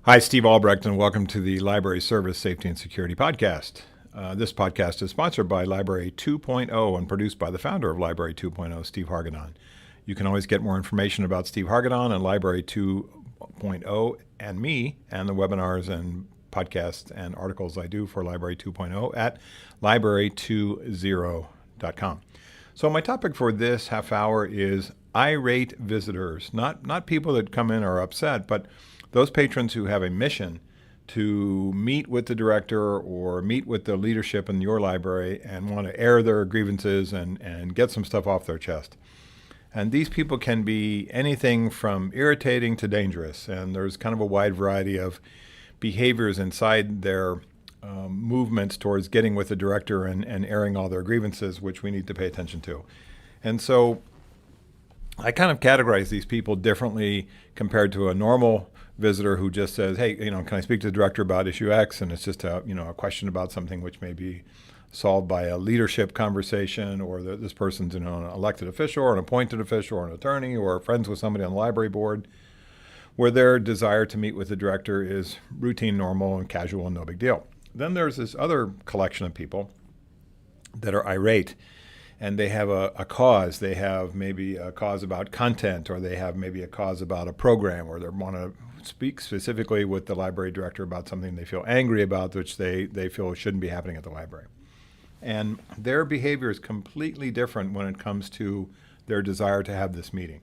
Hi, Steve Albrecht, and welcome to the Library Service Safety and Security Podcast. This podcast is sponsored by Library 2.0 and produced by the founder of Library 2.0, Steve Hargadon. You can always get more information about Steve Hargadon and Library 2.0 and me and the webinars and podcasts and articles I do for Library 2.0 at library20.com. So my topic for this half hour is irate visitors, not people that come in are upset, but those patrons who have a mission to meet with the director or meet with the leadership in your library and want to air their grievances and get some stuff off their chest. And these people can be anything from irritating to dangerous. And there's kind of a wide variety of behaviors inside their movements towards getting with the director and airing all their grievances, which we need to pay attention to. And so I kind of categorize these people differently compared to a normal visitor who just says, hey, can I speak to the director about issue X? And it's just a question about something which may be solved by a leadership conversation, or this person's an elected official or an appointed official or an attorney or friends with somebody on the library board, where their desire to meet with the director is routine, normal, and casual and no big deal. Then there's this other collection of people that are irate, and they have a cause. They have maybe a cause about content, or they have maybe a cause about a program, or they want to speak specifically with the library director about something they feel angry about, which they feel shouldn't be happening at the library. And their behavior is completely different when it comes to their desire to have this meeting.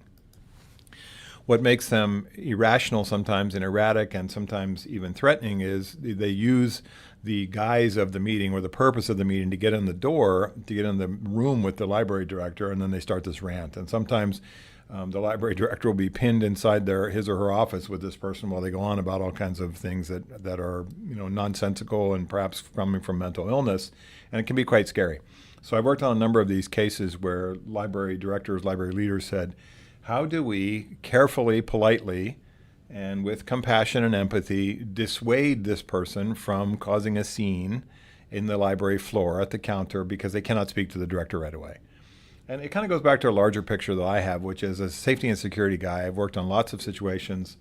What makes them irrational sometimes and erratic and sometimes even threatening is they use the guise of the meeting or the purpose of the meeting to get in the door, to get in the room with the library director, and then they start this rant. And sometimes the library director will be pinned inside his or her office with this person while they go on about all kinds of things that are nonsensical and perhaps coming from mental illness, and it can be quite scary. So I've worked on a number of these cases where library directors, library leaders said, how do we carefully, politely, and with compassion and empathy dissuade this person from causing a scene in the library floor at the counter because they cannot speak to the director right away? And it kind of goes back to a larger picture that I have, which is, as a safety and security guy, I've worked on lots of situations.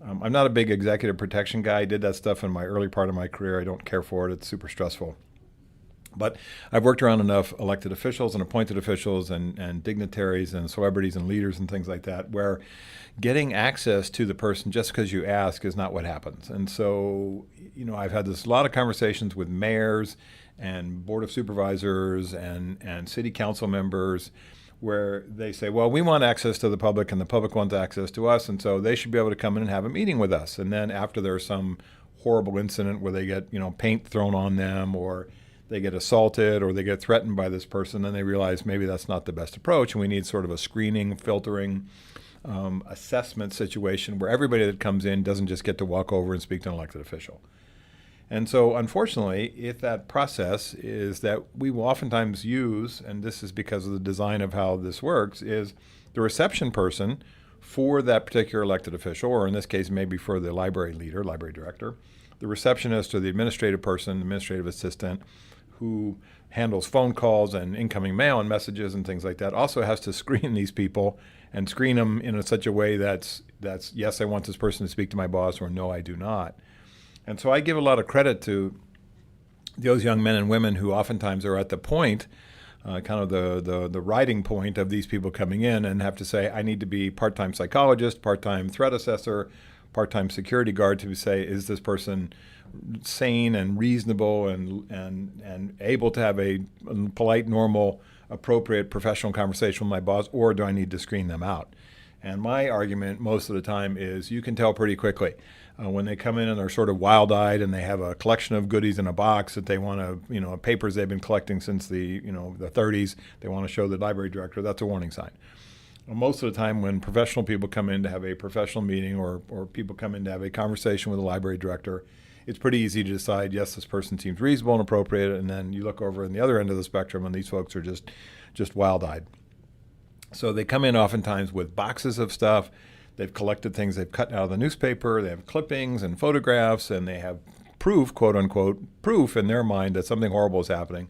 I'm not a big executive protection guy. I did that stuff in my early part of my career. I don't care for it. It's super stressful. But I've worked around enough elected officials and appointed officials and dignitaries and celebrities and leaders and things like that, where getting access to the person just because you ask is not what happens. And so, I've had a lot of conversations with mayors and board of supervisors and city council members where they say, well, we want access to the public and the public wants access to us, and so they should be able to come in and have a meeting with us. And then after there's some horrible incident where they get, paint thrown on them, or they get assaulted, or they get threatened by this person, then they realize maybe that's not the best approach, and we need sort of a screening, filtering, assessment situation where everybody that comes in doesn't just get to walk over and speak to an elected official. And so, unfortunately, if that process is that we will oftentimes use, and this is because of the design of how this works, is the reception person for that particular elected official, or in this case, maybe for the library leader, library director, the receptionist or the administrative person, administrative assistant, who handles phone calls and incoming mail and messages and things like that, also has to screen these people and screen them in such a way that's yes, I want this person to speak to my boss, or no, I do not. And so I give a lot of credit to those young men and women who oftentimes are at the point, kind of the riding point of these people coming in, and have to say, I need to be part-time psychologist, part-time threat assessor, part-time security guard to say, is this person sane and reasonable and able to have a polite, normal, appropriate professional conversation with my boss, or do I need to screen them out? And my argument most of the time is you can tell pretty quickly when they come in and they're sort of wild-eyed and they have a collection of goodies in a box that they want to, papers they've been collecting since the 30s, they want to show the library director. That's a warning sign. Most of the time when professional people come in to have a professional meeting, or people come in to have a conversation with a library director, it's pretty easy to decide, yes, this person seems reasonable and appropriate, and then you look over on the other end of the spectrum and these folks are just wild-eyed. So they come in oftentimes with boxes of stuff. They've collected things they've cut out of the newspaper. They have clippings and photographs, and they have proof, quote unquote, proof in their mind that something horrible is happening.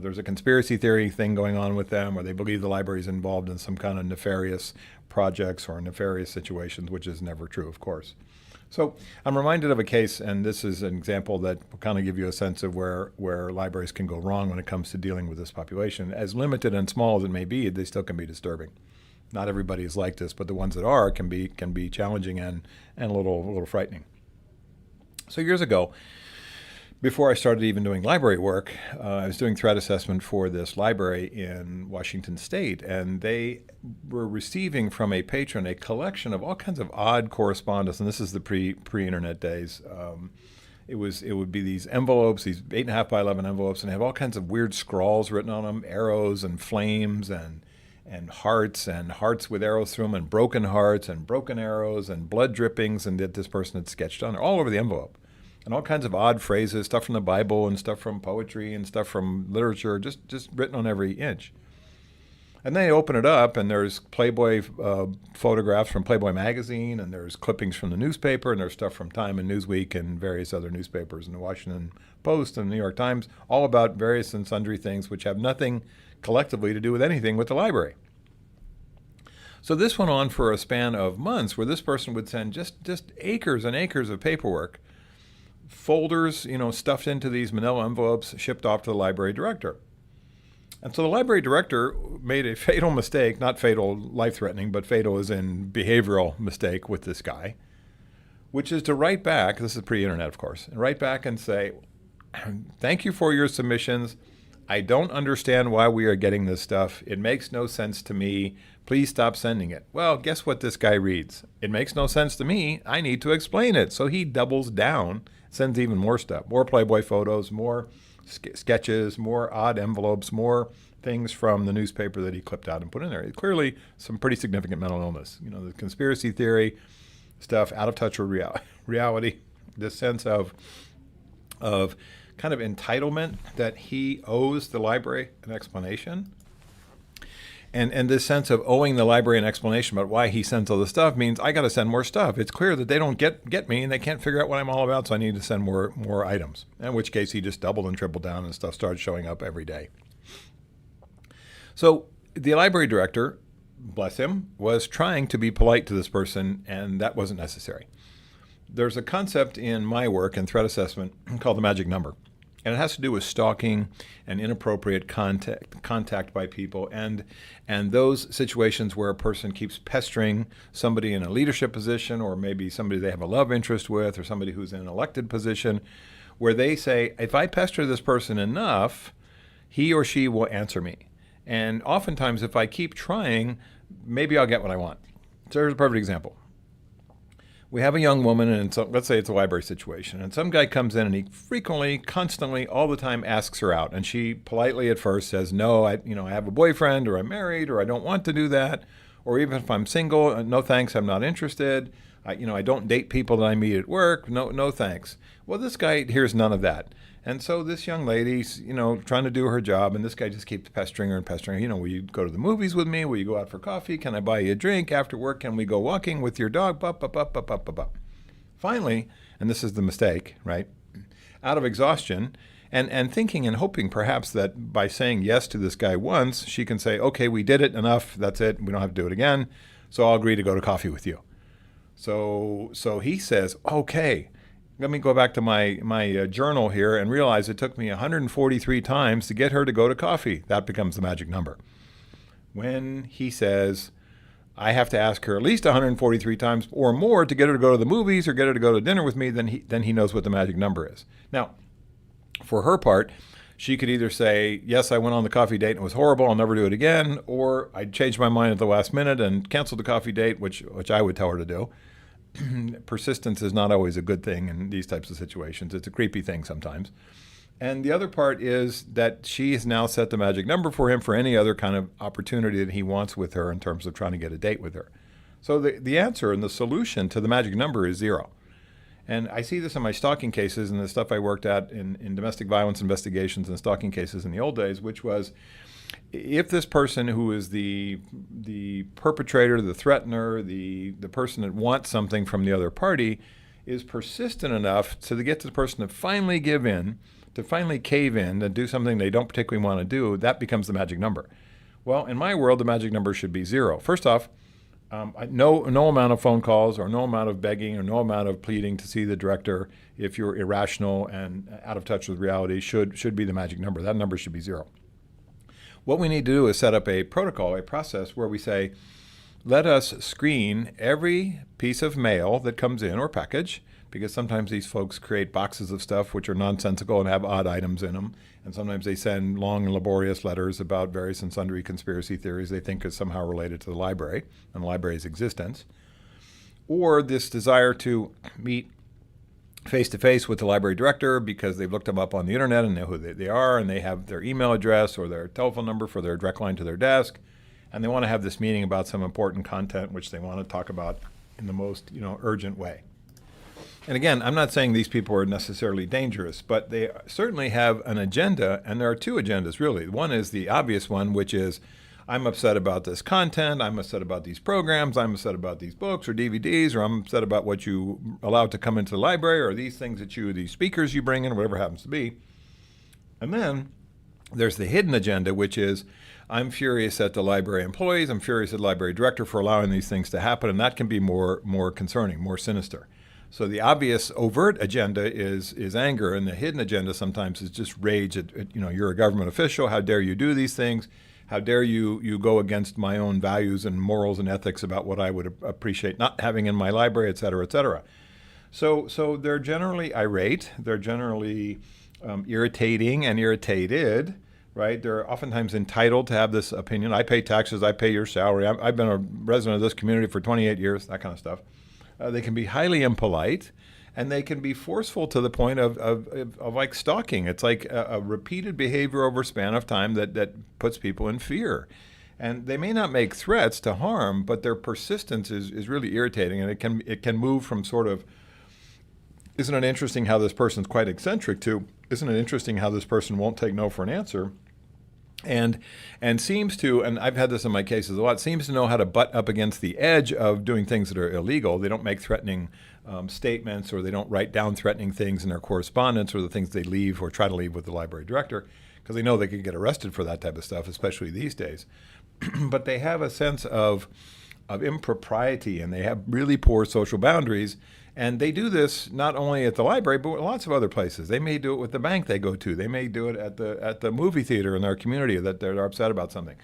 There's a conspiracy theory thing going on with them, or they believe the library is involved in some kind of nefarious projects or nefarious situations, which is never true, of course. So I'm reminded of a case, and this is an example that will kind of give you a sense of where libraries can go wrong when it comes to dealing with this population. As limited and small as it may be, they still can be disturbing. Not everybody is like this, but the ones that are can be challenging and a little frightening. So years ago, before I started even doing library work, I was doing threat assessment for this library in Washington State, and they were receiving from a patron a collection of all kinds of odd correspondence, and this is the pre-internet days. It would be these envelopes, these 8.5 by 11 envelopes, and they have all kinds of weird scrawls written on them, arrows and flames and hearts with arrows through them, and broken hearts and broken arrows and blood drippings, and that this person had sketched on there, all over the envelope. And all kinds of odd phrases, stuff from the Bible and stuff from poetry and stuff from literature, just written on every inch. And then you open it up, and there's Playboy photographs from Playboy magazine, and there's clippings from the newspaper, and there's stuff from Time and Newsweek and various other newspapers, and the Washington Post and the New York Times, all about various and sundry things which have nothing collectively to do with anything with the library. So this went on for a span of months, where this person would send just acres and acres of paperwork, folders, stuffed into these manila envelopes, shipped off to the library director. And so the library director made a fatal mistake, not fatal, life-threatening, but fatal as in behavioral mistake with this guy, which is to write back, this is pre-internet, of course, and write back and say, thank you for your submissions. I don't understand why we are getting this stuff. It makes no sense to me. Please stop sending it. Well, guess what this guy reads? It makes no sense to me. I need to explain it. So he doubles down, sends even more stuff, more Playboy photos, more sketches, more odd envelopes, more things from the newspaper that he clipped out and put in there. Clearly some pretty significant mental illness. The conspiracy theory stuff, out of touch with reality, this sense of kind of entitlement that he owes the library an explanation. And this sense of owing the library an explanation about why he sends all this stuff means I got to send more stuff. It's clear that they don't get me, and they can't figure out what I'm all about, so I need to send more items. In which case he just doubled and tripled down, and stuff started showing up every day. So the library director, bless him, was trying to be polite to this person, and that wasn't necessary. There's a concept in my work in threat assessment called the magic number. And it has to do with stalking and inappropriate contact by people, and those situations where a person keeps pestering somebody in a leadership position, or maybe somebody they have a love interest with, or somebody who's in an elected position, where they say, if I pester this person enough, he or she will answer me. And oftentimes, if I keep trying, maybe I'll get what I want. So here's a perfect example. We have a young woman, and let's say it's a library situation, and some guy comes in and he frequently, constantly, all the time asks her out. And she politely at first says, no, I have a boyfriend, or I'm married, or I don't want to do that. Or even if I'm single, no thanks, I'm not interested. I don't date people that I meet at work. No thanks. Well, this guy hears none of that. And so this young lady's, trying to do her job, and this guy just keeps pestering her and pestering her. Will you go to the movies with me? Will you go out for coffee? Can I buy you a drink after work? Can we go walking with your dog? Finally, and this is the mistake, right? Out of exhaustion, and thinking and hoping perhaps that by saying yes to this guy once, she can say, okay, we did it, enough, that's it, we don't have to do it again, so I'll agree to go to coffee with you. So he says, okay. Let me go back to my journal here and realize it took me 143 times to get her to go to coffee. That becomes the magic number. When he says, I have to ask her at least 143 times or more to get her to go to the movies or get her to go to dinner with me, then he knows what the magic number is. Now, for her part, she could either say, yes, I went on the coffee date and it was horrible, I'll never do it again, or I changed my mind at the last minute and canceled the coffee date, which I would tell her to do. Persistence is not always a good thing in these types of situations. It's a creepy thing sometimes. And the other part is that she has now set the magic number for him for any other kind of opportunity that he wants with her in terms of trying to get a date with her. So the answer and the solution to the magic number is 0. And I see this in my stalking cases and the stuff I worked at in domestic violence investigations and stalking cases in the old days, which was, if this person who is the perpetrator, the threatener, the person that wants something from the other party is persistent enough to get the person to finally give in, to finally cave in and do something they don't particularly want to do, that becomes the magic number. Well, in my world, the magic number should be 0. First off, no amount of phone calls or no amount of begging or no amount of pleading to see the director, if you're irrational and out of touch with reality, should be the magic number. That number should be 0. What we need to do is set up a protocol, a process where we say, let us screen every piece of mail that comes in or package, because sometimes these folks create boxes of stuff which are nonsensical and have odd items in them. And sometimes they send long and laborious letters about various and sundry conspiracy theories they think is somehow related to the library and the library's existence. Or this desire to meet face-to-face with the library director because they've looked them up on the internet and know who they are, and they have their email address or their telephone number for their direct line to their desk, and they want to have this meeting about some important content which they want to talk about in the most urgent way. And again, I'm not saying these people are necessarily dangerous, but they certainly have an agenda, and there are two agendas, really. One is the obvious one, which is, I'm upset about this content, I'm upset about these programs, I'm upset about these books or DVDs, or I'm upset about what you allow to come into the library, or these things these speakers you bring in, whatever it happens to be. And then there's the hidden agenda, which is, I'm furious at the library employees, I'm furious at the library director for allowing these things to happen, and that can be more concerning, more sinister. So the obvious overt agenda is anger, and the hidden agenda sometimes is just rage at you're a government official, how dare you do these things, how dare you go against my own values and morals and ethics about what I would appreciate not having in my library, et cetera, et cetera. So they're generally irate, they're generally irritating and irritated, right? They're oftentimes entitled to have this opinion. I pay taxes, I pay your salary, I've been a resident of this community for 28 years, that kind of stuff. They can be highly impolite, and they can be forceful to the point of like stalking. It's like a repeated behavior over a span of time that puts people in fear. And they may not make threats to harm, but their persistence is really irritating, and it can move from sort of, isn't it interesting how this person's quite eccentric, to, isn't it interesting how this person won't take no for an answer? And seems to, and I've had this in my cases a lot, seems to know how to butt up against the edge of doing things that are illegal. They don't make threatening statements, or they don't write down threatening things in their correspondence, or the things they leave or try to leave with the library director, because they know they could get arrested for that type of stuff, especially these days. But they have a sense of impropriety, and they have really poor social boundaries. And they do this not only at the library, but lots of other places. They may do it with the bank they go to. They may do it at the movie theater in their community that they're upset about something.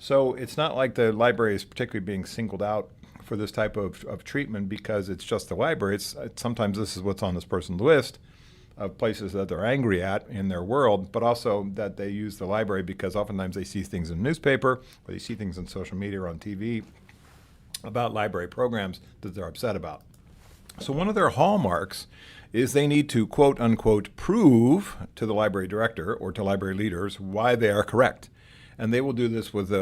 So it's not like the library is particularly being singled out for this type of treatment because it's just the library. Sometimes this is what's on this person's list of places that they're angry at in their world, but also that they use the library because oftentimes they see things in the newspaper, or they see things on social media or on TV about library programs that they're upset about. So one of their hallmarks is they need to, quote unquote, prove to the library director or to library leaders why they are correct. And they will do this with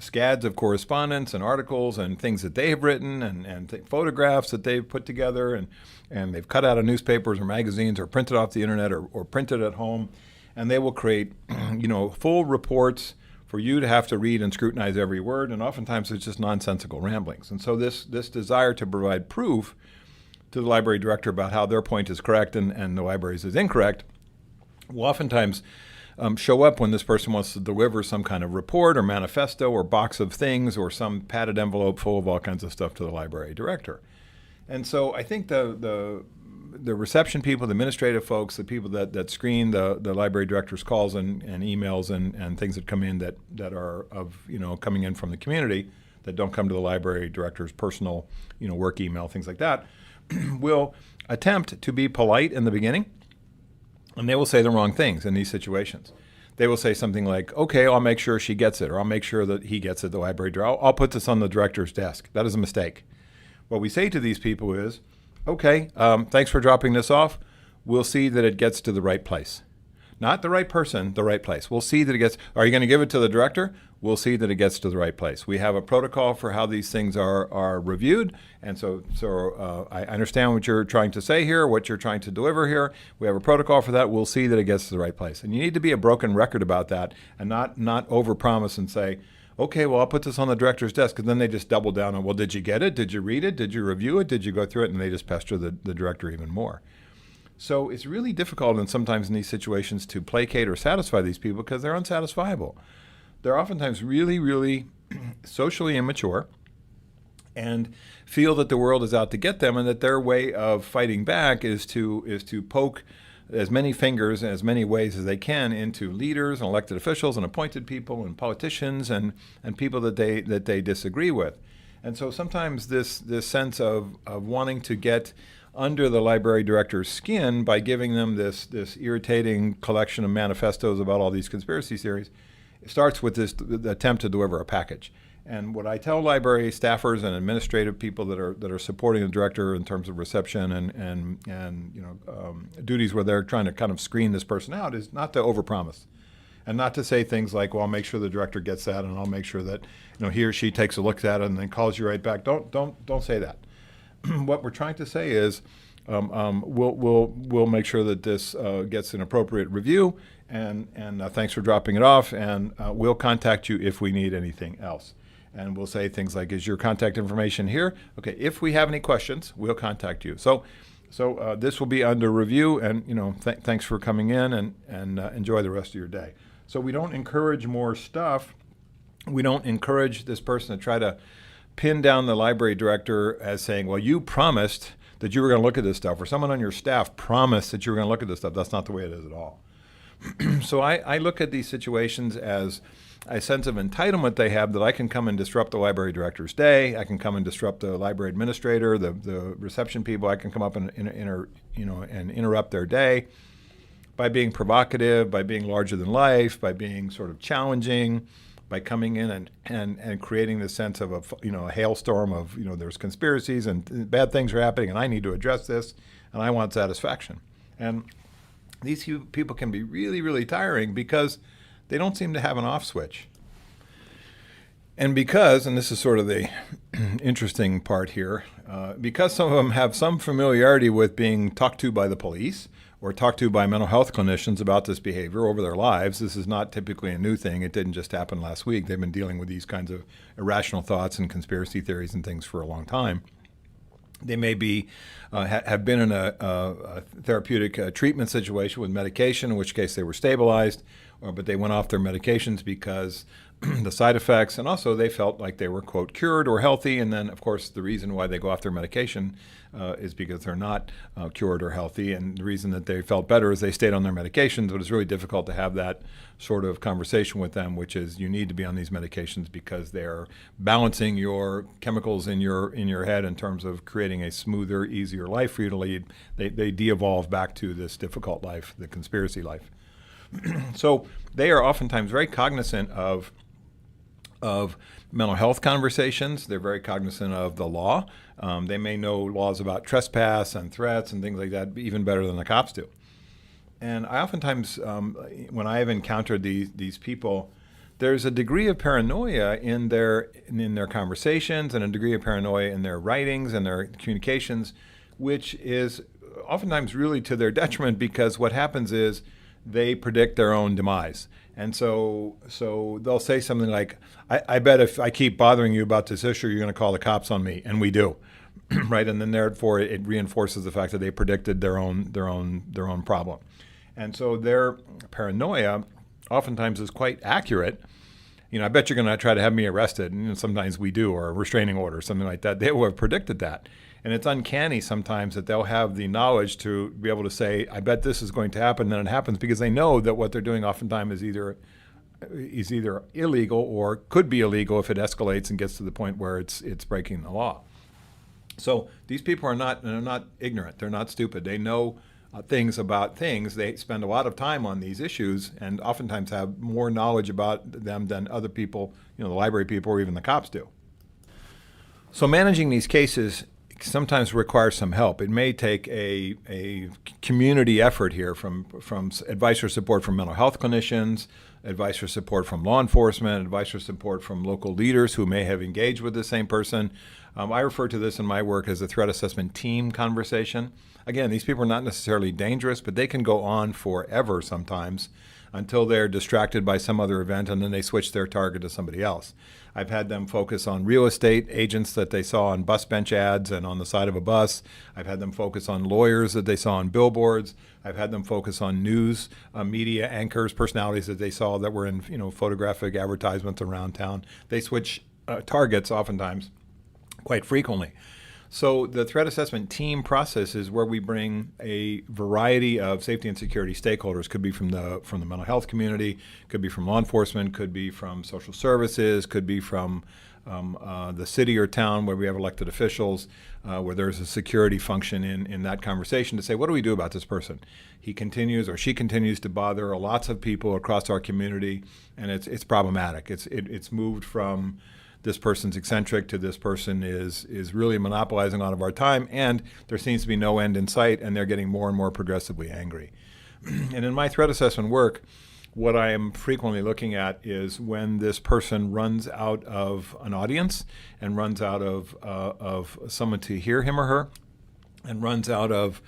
scads of correspondence and articles and things that they have written and photographs that they've put together and they've cut out of newspapers or magazines or printed off the internet or printed at home. And they will create, full reports for you to have to read and scrutinize every word. And oftentimes it's just nonsensical ramblings. And so this desire to provide proof to the library director about how their point is correct and the library's is incorrect will oftentimes show up when this person wants to deliver some kind of report or manifesto or box of things or some padded envelope full of all kinds of stuff to the library director. And so I think the reception people, the administrative folks, the people that screen the library director's calls and emails and things that come in that are coming in from the community that don't come to the library director's personal work email, things like that, will attempt to be polite in the beginning, and they will say the wrong things in these situations. They will say something like, okay, I'll make sure she gets it, or I'll make sure that he gets it, the library director. I'll put this on the director's desk. That is a mistake. What we say to these people is, okay, thanks for dropping this off. We'll see that it gets to the right place. Not the right person, the right place. We'll see that it gets, are you going to give it to the director? We'll see that it gets to the right place. We have a protocol for how these things are reviewed. And so I understand what you're trying to say here, what you're trying to deliver here. We have a protocol for that. We'll see that it gets to the right place. And you need to be a broken record about that and not overpromise and say, okay, well, I'll put this on the director's desk. Because then they just double down on, well, did you get it? Did you read it? Did you review it? Did you go through it? And they just pester the director even more. So it's really difficult and sometimes in these situations to placate or satisfy these people because they're unsatisfiable. They're oftentimes really, really socially immature and feel that the world is out to get them, and that their way of fighting back is to poke as many fingers as many ways as they can into leaders and elected officials and appointed people and politicians and people that they disagree with. And so sometimes this sense of wanting to get under the library director's skin by giving them this irritating collection of manifestos about all these conspiracy theories, it starts with this the attempt to deliver a package. And what I tell library staffers and administrative people that are supporting the director in terms of reception and duties where they're trying to kind of screen this person out is not to overpromise, and not to say things like, "Well, I'll make sure the director gets that, and I'll make sure that he or she takes a look at it and then calls you right back." Don't say that. What we're trying to say is, we'll make sure that this gets an appropriate review, and thanks for dropping it off, and we'll contact you if we need anything else. And we'll say things like, "Is your contact information here? Okay, if we have any questions, we'll contact you." So this will be under review, and thanks for coming in, and enjoy the rest of your day. So we don't encourage more stuff. We don't encourage this person to try to pin down the library director as saying, "Well, you promised that you were going to look at this stuff," or someone on your staff promised that you were going to look at this stuff. That's not the way it is at all. So I look at these situations as a sense of entitlement they have, that I can come and disrupt the library director's day. I can come and disrupt the library administrator, the reception people. I can come up and interrupt their day by being provocative, by being larger than life, by being sort of challenging, by coming in and creating this sense of a hailstorm of there's conspiracies and bad things are happening and I need to address this and I want satisfaction. And these people can be really, really tiring because they don't seem to have an off switch. And this is sort of the interesting part here, because some of them have some familiarity with being talked to by the police or talked to by mental health clinicians about this behavior over their lives. This is not typically a new thing. It didn't just happen last week. They've been dealing with these kinds of irrational thoughts and conspiracy theories and things for a long time. They may be have been in a therapeutic treatment situation with medication, in which case they were stabilized, but they went off their medications because the side effects, and also they felt like they were, quote, cured or healthy. And then, of course, the reason why they go off their medication is because they're not cured or healthy. And the reason that they felt better is they stayed on their medications. But it's really difficult to have that sort of conversation with them, which is you need to be on these medications because they're balancing your chemicals in your head in terms of creating a smoother, easier life for you to lead. They de-evolve back to this difficult life, the conspiracy life. So they are oftentimes very cognizant of mental health conversations. They're very cognizant of the law. They may know laws about trespass and threats and things like that even better than the cops do. And I oftentimes, when I have encountered these people, there's a degree of paranoia in their conversations and a degree of paranoia in their writings and their communications, which is oftentimes really to their detriment, because what happens is they predict their own demise. And so they'll say something like, I bet if I keep bothering you about this issue, you're going to call the cops on me. And we do. Right? And then therefore it reinforces the fact that they predicted their own problem. And so their paranoia oftentimes is quite accurate. I bet you're going to try to have me arrested. And sometimes we do, or a restraining order, something like that. They will have predicted that. And it's uncanny sometimes that they'll have the knowledge to be able to say, I bet this is going to happen, then it happens, because they know that what they're doing oftentimes is either illegal or could be illegal if it escalates and gets to the point where it's breaking the law. So these people are not ignorant. They're not stupid. They know things about things. They spend a lot of time on these issues and oftentimes have more knowledge about them than other people, the library people or even the cops do. So managing these cases sometimes requires some help. It may take a community effort here from advice or support from mental health clinicians, advice or support from law enforcement, advice or support from local leaders who may have engaged with the same person. I refer to this in my work as a threat assessment team conversation. Again, these people are not necessarily dangerous, but they can go on forever sometimes until they're distracted by some other event, and then they switch their target to somebody else. I've had them focus on real estate agents that they saw on bus bench ads and on the side of a bus. I've had them focus on lawyers that they saw on billboards. I've had them focus on news media anchors, personalities that they saw that were in photographic advertisements around town. They switch targets oftentimes, quite frequently. So the threat assessment team process is where we bring a variety of safety and security stakeholders. Could be from the mental health community, could be from law enforcement, could be from social services, could be from the city or town where we have elected officials, where there's a security function in that conversation to say, what do we do about this person? He continues or she continues to bother lots of people across our community, and it's problematic. It's moved from this person's eccentric to this person is really monopolizing a lot of our time, and there seems to be no end in sight, and they're getting more and more progressively angry. And in my threat assessment work, what I am frequently looking at is when this person runs out of an audience and runs out of someone to hear him or her, and runs out of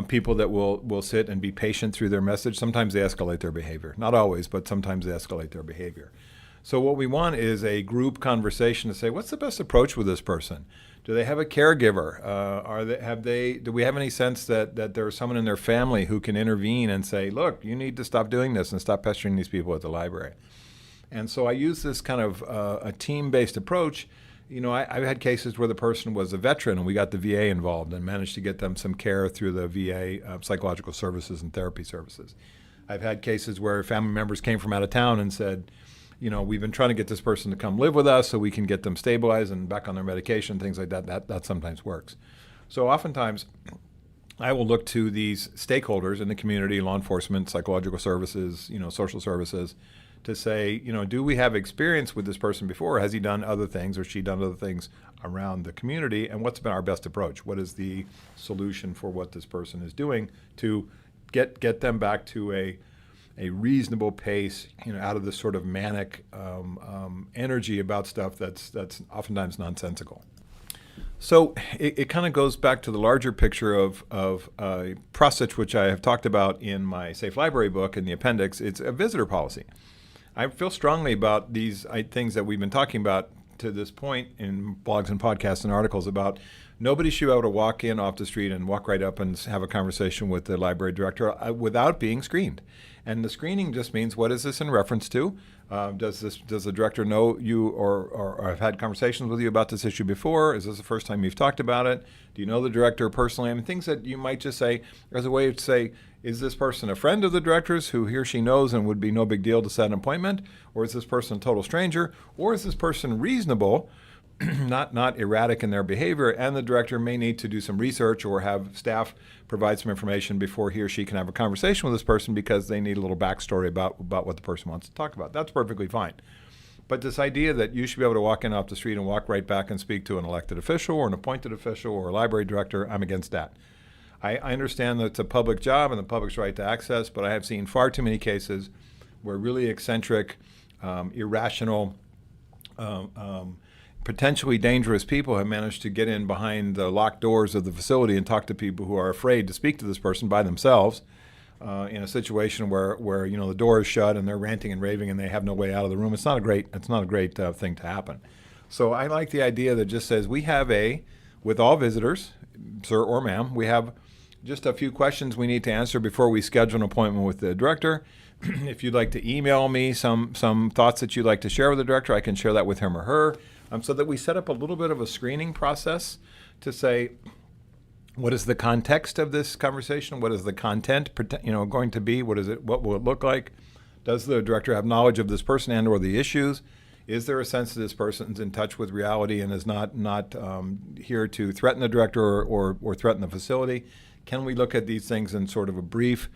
people that will sit and be patient through their message. Sometimes they escalate their behavior. Not always, but sometimes they escalate their behavior. So what we want is a group conversation to say, what's the best approach with this person? Do they have a caregiver? Do we have any sense that there's someone in their family who can intervene and say, look, you need to stop doing this and stop pestering these people at the library? And so I use this kind of a team-based approach. I've had cases where the person was a veteran and we got the VA involved and managed to get them some care through the VA psychological services and therapy services. I've had cases where family members came from out of town and said, we've been trying to get this person to come live with us so we can get them stabilized and back on their medication, things like that. That sometimes works. So oftentimes, I will look to these stakeholders in the community, law enforcement, psychological services, social services, to say, do we have experience with this person before? Has he done other things or she done other things around the community? And what's been our best approach? What is the solution for what this person is doing to get them back to a reasonable pace, out of this sort of manic energy about stuff that's oftentimes nonsensical. So it kind of goes back to the larger picture of a process which I have talked about in my Safe Library book in the appendix. It's a visitor policy. I feel strongly about these things that we've been talking about to this point in blogs and podcasts and articles about nobody should be able to walk in off the street and walk right up and have a conversation with the library director without being screened. And the screening just means, what is this in reference to? Does the director know you or have had conversations with you about this issue before? Is this the first time you've talked about it? Do you know the director personally? I mean, things that you might just say as a way to say, is this person a friend of the director's who he or she knows and would be no big deal to set an appointment? Or is this person a total stranger? Or is this person reasonable, not erratic in their behavior, and the director may need to do some research or have staff provide some information before he or she can have a conversation with this person because they need a little backstory about what the person wants to talk about. That's perfectly fine. But this idea that you should be able to walk in off the street and walk right back and speak to an elected official or an appointed official or a library director, I'm against that. I understand that it's a public job and the public's right to access, but I have seen far too many cases where really eccentric, irrational, potentially dangerous people have managed to get in behind the locked doors of the facility and talk to people who are afraid to speak to this person by themselves in a situation where the door is shut and they're ranting and raving and they have no way out of the room. It's not a great thing to happen. So I like the idea that just says with all visitors, sir or ma'am, we have just a few questions we need to answer before we schedule an appointment with the director. If you'd like to email me some thoughts that you'd like to share with the director, I can share that with him or her. So that we set up a little bit of a screening process to say, what is the context of this conversation? What is the content going to be? What will it look like? Does the director have knowledge of this person and or the issues? Is there a sense that this person's in touch with reality and is not here to threaten the director or threaten the facility? Can we look at these things in sort of a brief,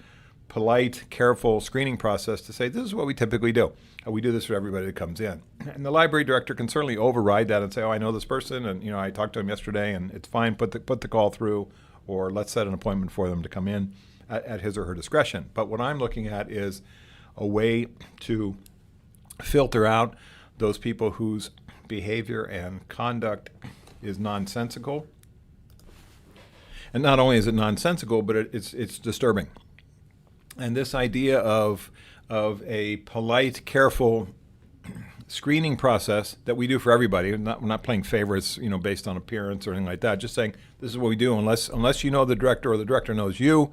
polite, careful screening process to say, this is what we typically do. We do this for everybody that comes in. And the library director can certainly override that and say, I know this person, and I talked to him yesterday, and it's fine, put the call through, or let's set an appointment for them to come in at his or her discretion. But what I'm looking at is a way to filter out those people whose behavior and conduct is nonsensical. And not only is it nonsensical, but it's disturbing. And this idea of a polite, careful screening process that we do for everybody. We're not playing favorites, based on appearance or anything like that. Just saying this is what we do. Unless you know the director or the director knows you,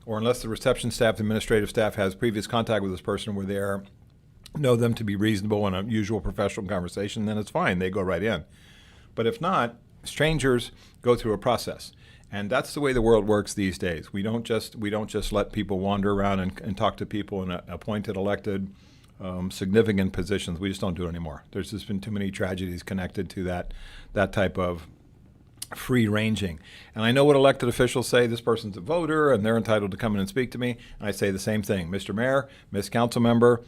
or unless the reception staff, the administrative staff has previous contact with this person, we're there, know them to be reasonable in a usual professional conversation, then it's fine. They go right in. But if not, strangers go through a process. And that's the way the world works these days. We don't just let people wander around and talk to people in appointed, elected, significant positions. We just don't do it anymore. There's just been too many tragedies connected to that type of free ranging. And I know what elected officials say. This person's a voter and they're entitled to come in and speak to me. And I say the same thing. Mr. Mayor, Ms. Council Member,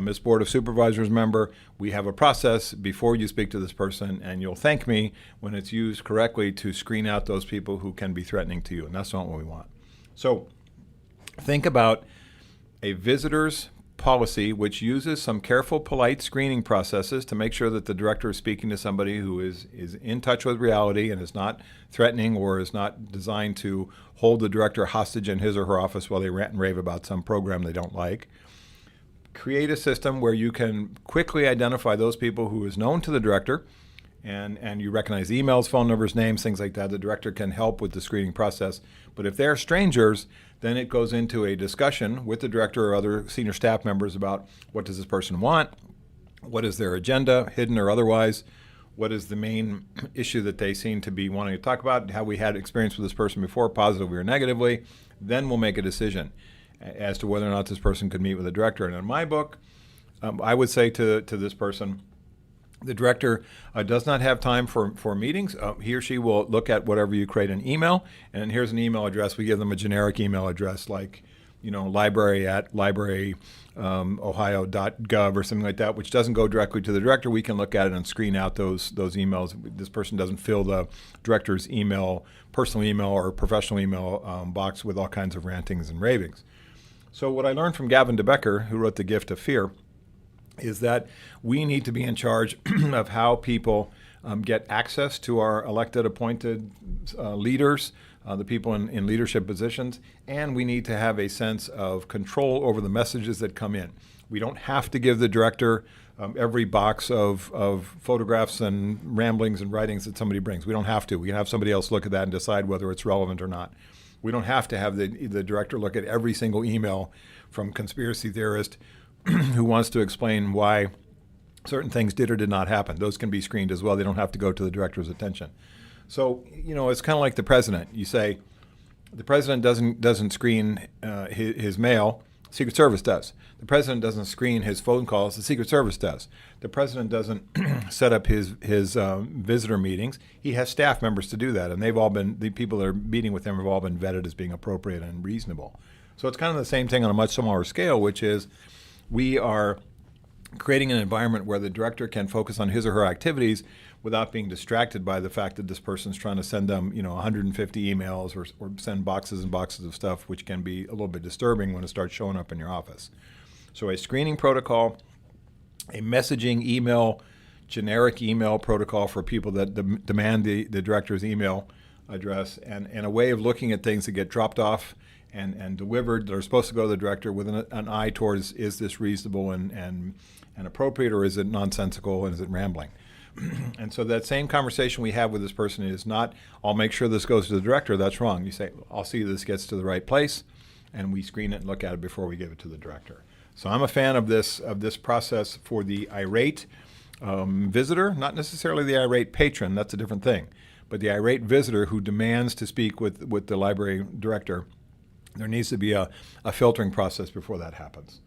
Ms. Board of Supervisors member, we have a process before you speak to this person, and you'll thank me when it's used correctly to screen out those people who can be threatening to you. And that's not what we want. So think about a visitor's policy which uses some careful, polite screening processes to make sure that the director is speaking to somebody who is in touch with reality and is not threatening or is not designed to hold the director hostage in his or her office while they rant and rave about some program they don't like. Create a system where you can quickly identify those people who is known to the director, and you recognize emails, phone numbers, names, things like that. The director can help with the screening process. But if they're strangers, then it goes into a discussion with the director or other senior staff members about what does this person want, what is their agenda, hidden or otherwise, what is the main issue that they seem to be wanting to talk about, how we had experience with this person before, positively or negatively. Then we'll make a decision as to whether or not this person could meet with the director. And in my book, I would say to this person, the director does not have time for meetings. He or she will look at whatever you create an email, and here's an email address. We give them a generic email address like, library@ohio.gov or something like that, which doesn't go directly to the director. We can look at it and screen out those emails. This person doesn't fill the director's personal email or professional email box with all kinds of rantings and ravings. So what I learned from Gavin DeBecker, who wrote The Gift of Fear, is that we need to be in charge of how people get access to our elected, appointed leaders, the people in leadership positions, and we need to have a sense of control over the messages that come in. We don't have to give the director every box of photographs and ramblings and writings that somebody brings. We don't have to. We can have somebody else look at that and decide whether it's relevant or not. We don't have to have the director look at every single email from conspiracy theorist who wants to explain why certain things did or did not happen. Those can be screened as well. They don't have to go to the director's attention. So, it's kind of like the president. You say the president doesn't screen his mail. Secret Service does. The president doesn't screen his phone calls. The Secret Service does. The president doesn't set up his visitor meetings. He has staff members to do that, and the people that are meeting with him have all been vetted as being appropriate and reasonable. So it's kind of the same thing on a much smaller scale, which is we are creating an environment where the director can focus on his or her activities without being distracted by the fact that this person's trying to send them, 150 emails or send boxes and boxes of stuff, which can be a little bit disturbing when it starts showing up in your office. So a screening protocol, a messaging generic email protocol for people that demand the director's email address, and a way of looking at things that get dropped off and delivered that are supposed to go to the director with an eye towards, is this reasonable and appropriate, or is it nonsensical and is it rambling? And so that same conversation we have with this person is not, I'll make sure this goes to the director. That's wrong. You say, I'll see this gets to the right place, and we screen it and look at it before we give it to the director. So I'm a fan of this process for the irate visitor, not necessarily the irate patron. That's a different thing. But the irate visitor who demands to speak with the library director, there needs to be a filtering process before that happens.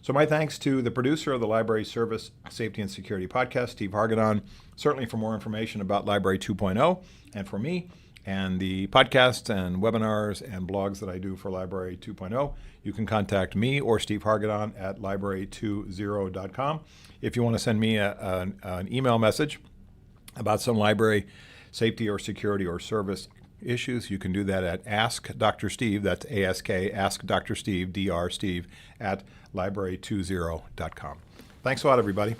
So my thanks to the producer of the Library Service Safety and Security Podcast, Steve Hargadon. Certainly for more information about Library 2.0 and for me and the podcasts and webinars and blogs that I do for Library 2.0, you can contact me or Steve Hargadon at library20.com. If you want to send me an email message about some library safety or security or service issues, you can do that at Ask Dr. Steve, that's ASK, Ask Dr. Steve, Dr. Steve, at library20.com. Thanks a lot, everybody.